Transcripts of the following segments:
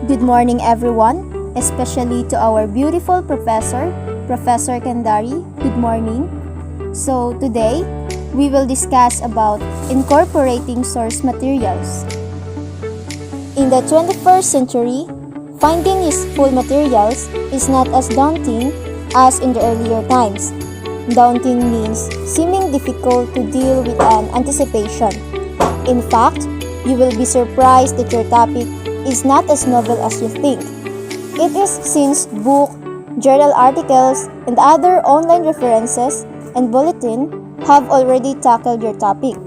Good morning, everyone, especially to our beautiful professor, Professor Kandari. Good morning. So today, we will discuss about incorporating source materials. In the 21st century, finding useful materials is not as daunting as in the earlier times. Daunting means seeming difficult to deal with an anticipation. In fact, you will be surprised that your topic is not as novel as you think. It is since book, journal articles, and other online references and bulletin have already tackled your topic.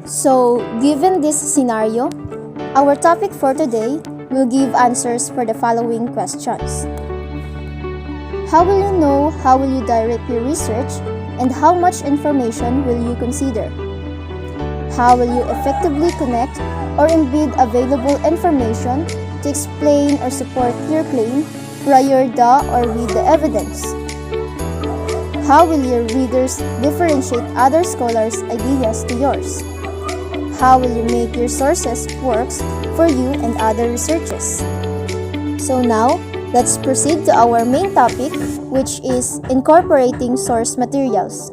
So, given this scenario, our topic for today will give answers for the following questions. How will you know, how will you direct your research, and how much information will you consider? How will you effectively connect or embed available information to explain or support your claim prior to or with the evidence? How will your readers differentiate other scholars' ideas to yours? How will you make your sources works for you and other researchers? So now, let's proceed to our main topic, which is incorporating source materials.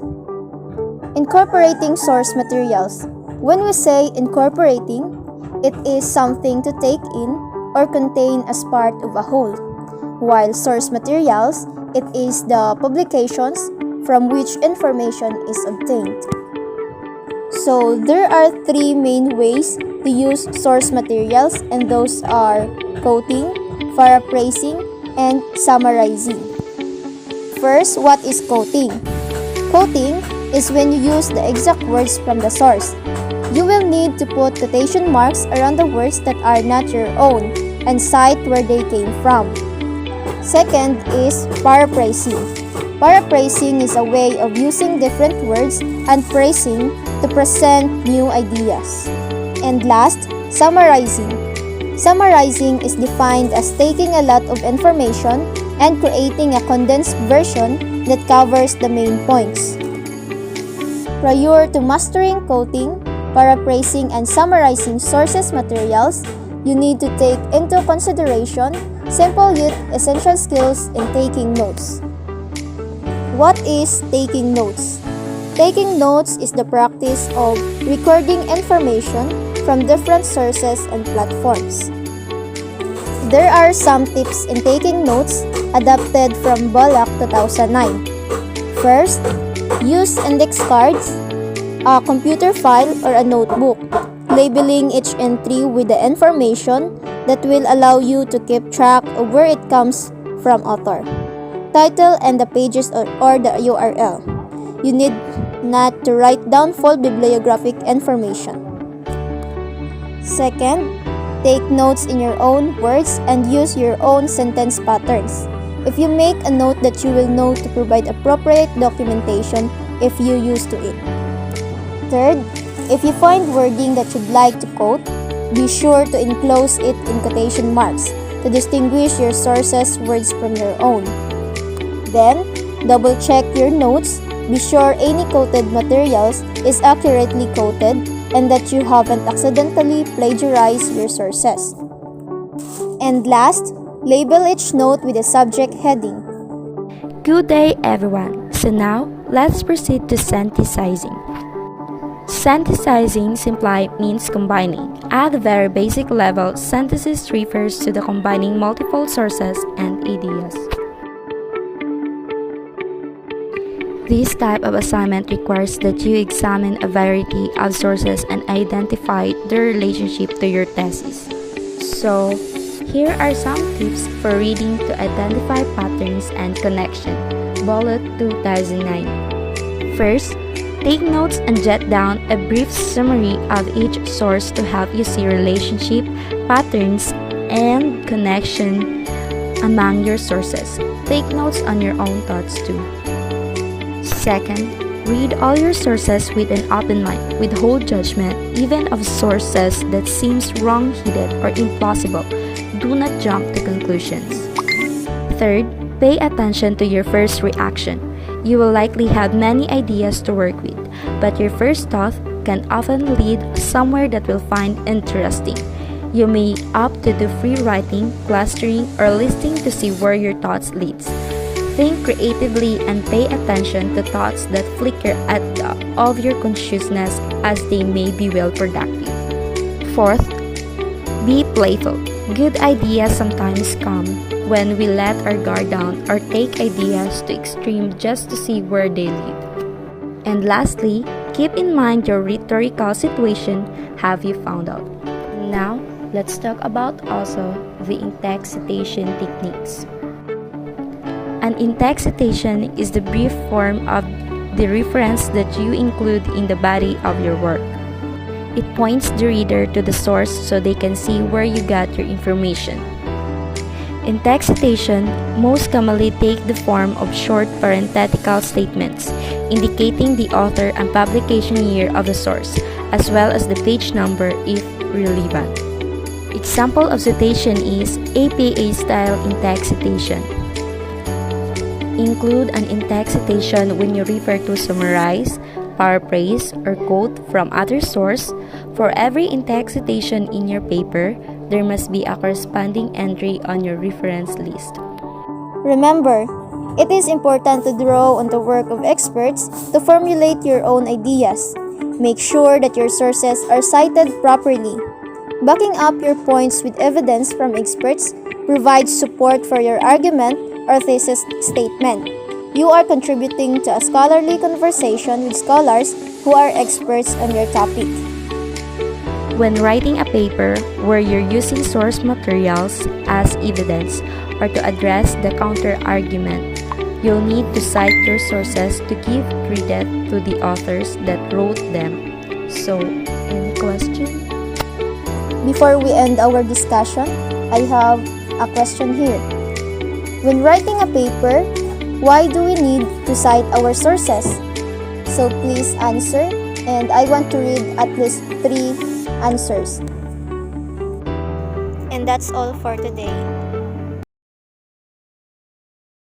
Incorporating source materials. When we say incorporating, it is something to take in or contain as part of a whole, while source materials, it is the publications from which information is obtained. So, there are three main ways to use source materials, and those are quoting, paraphrasing, and summarizing. First, what is quoting? Quoting is when you use the exact words from the source. You will need to put quotation marks around the words that are not your own and cite where they came from. Second is paraphrasing. Paraphrasing is a way of using different words and phrasing to present new ideas. And last, summarizing. Summarizing is defined as taking a lot of information and creating a condensed version that covers the main points. Prior to mastering quoting, paraphrasing, and summarizing sources materials, you need to take into consideration simple yet essential skills in taking notes. What is taking notes? Taking notes is the practice of recording information from different sources and platforms. There are some tips in taking notes adapted from Bb.RK 2009. First, use index cards, a computer file, or a notebook, labeling each entry with the information that will allow you to keep track of where it comes from author, title, and the pages or the URL. You need not to write down full bibliographic information. Second, take notes in your own words and use your own sentence patterns. If you make a note that you will know to provide appropriate documentation if you use to it. Third, if you find wording that you'd like to quote, be sure to enclose it in quotation marks to distinguish your source's words from your own. Then, double-check your notes. Be sure any quoted materials is accurately quoted and that you haven't accidentally plagiarized your sources. And last, label each note with a subject heading. Good day, everyone. So now, let's proceed to synthesizing. Synthesizing simply means combining. At a very basic level, synthesis refers to the combining multiple sources and ideas. This type of assignment requires that you examine a variety of sources and identify their relationship to your thesis. So, here are some tips for reading to identify patterns and connection. Bullet 2009. First, take notes and jot down a brief summary of each source to help you see relationship, patterns, and connection among your sources. Take notes on your own thoughts too. Second, read all your sources with an open mind. Withhold judgment, even of sources that seems wrong-headed or implausible. Do not jump to conclusions. Third, pay attention to your first reaction. You will likely have many ideas to work with, but your first thought can often lead somewhere that will find interesting. You may opt to do free writing, clustering, or listing to see where your thoughts leads. Think creatively and pay attention to thoughts that flicker at the edge of your consciousness as they may be well productive. Fourth, be playful. Good ideas sometimes come when we let our guard down or take ideas to extreme just to see where they lead. And lastly, keep in mind your rhetorical situation. Have you found out? Now, let's talk about also the in-text citation techniques. An in-text citation is the brief form of the reference that you include in the body of your work. It points the reader to the source so they can see where you got your information. In-text citation most commonly take the form of short parenthetical statements indicating the author and publication year of the source, as well as the page number if relevant. Example of citation is APA-style in-text citation. Include an in-text citation when you refer to summarize, paraphrase, or quote from other source. For every in-text citation in your paper, there must be a corresponding entry on your reference list. Remember, it is important to draw on the work of experts to formulate your own ideas. Make sure that your sources are cited properly. Backing up your points with evidence from experts provides support for your argument or thesis statement. You are contributing to a scholarly conversation with scholars who are experts on your topic. When writing a paper where you're using source materials as evidence or to address the counter-argument, you'll need to cite your sources to give credit to the authors that wrote them. So, any question? Before we end our discussion, I have a question here. When writing a paper, why do we need to cite our sources? So please answer, and I want to read at least 3 answers. And that's all for today.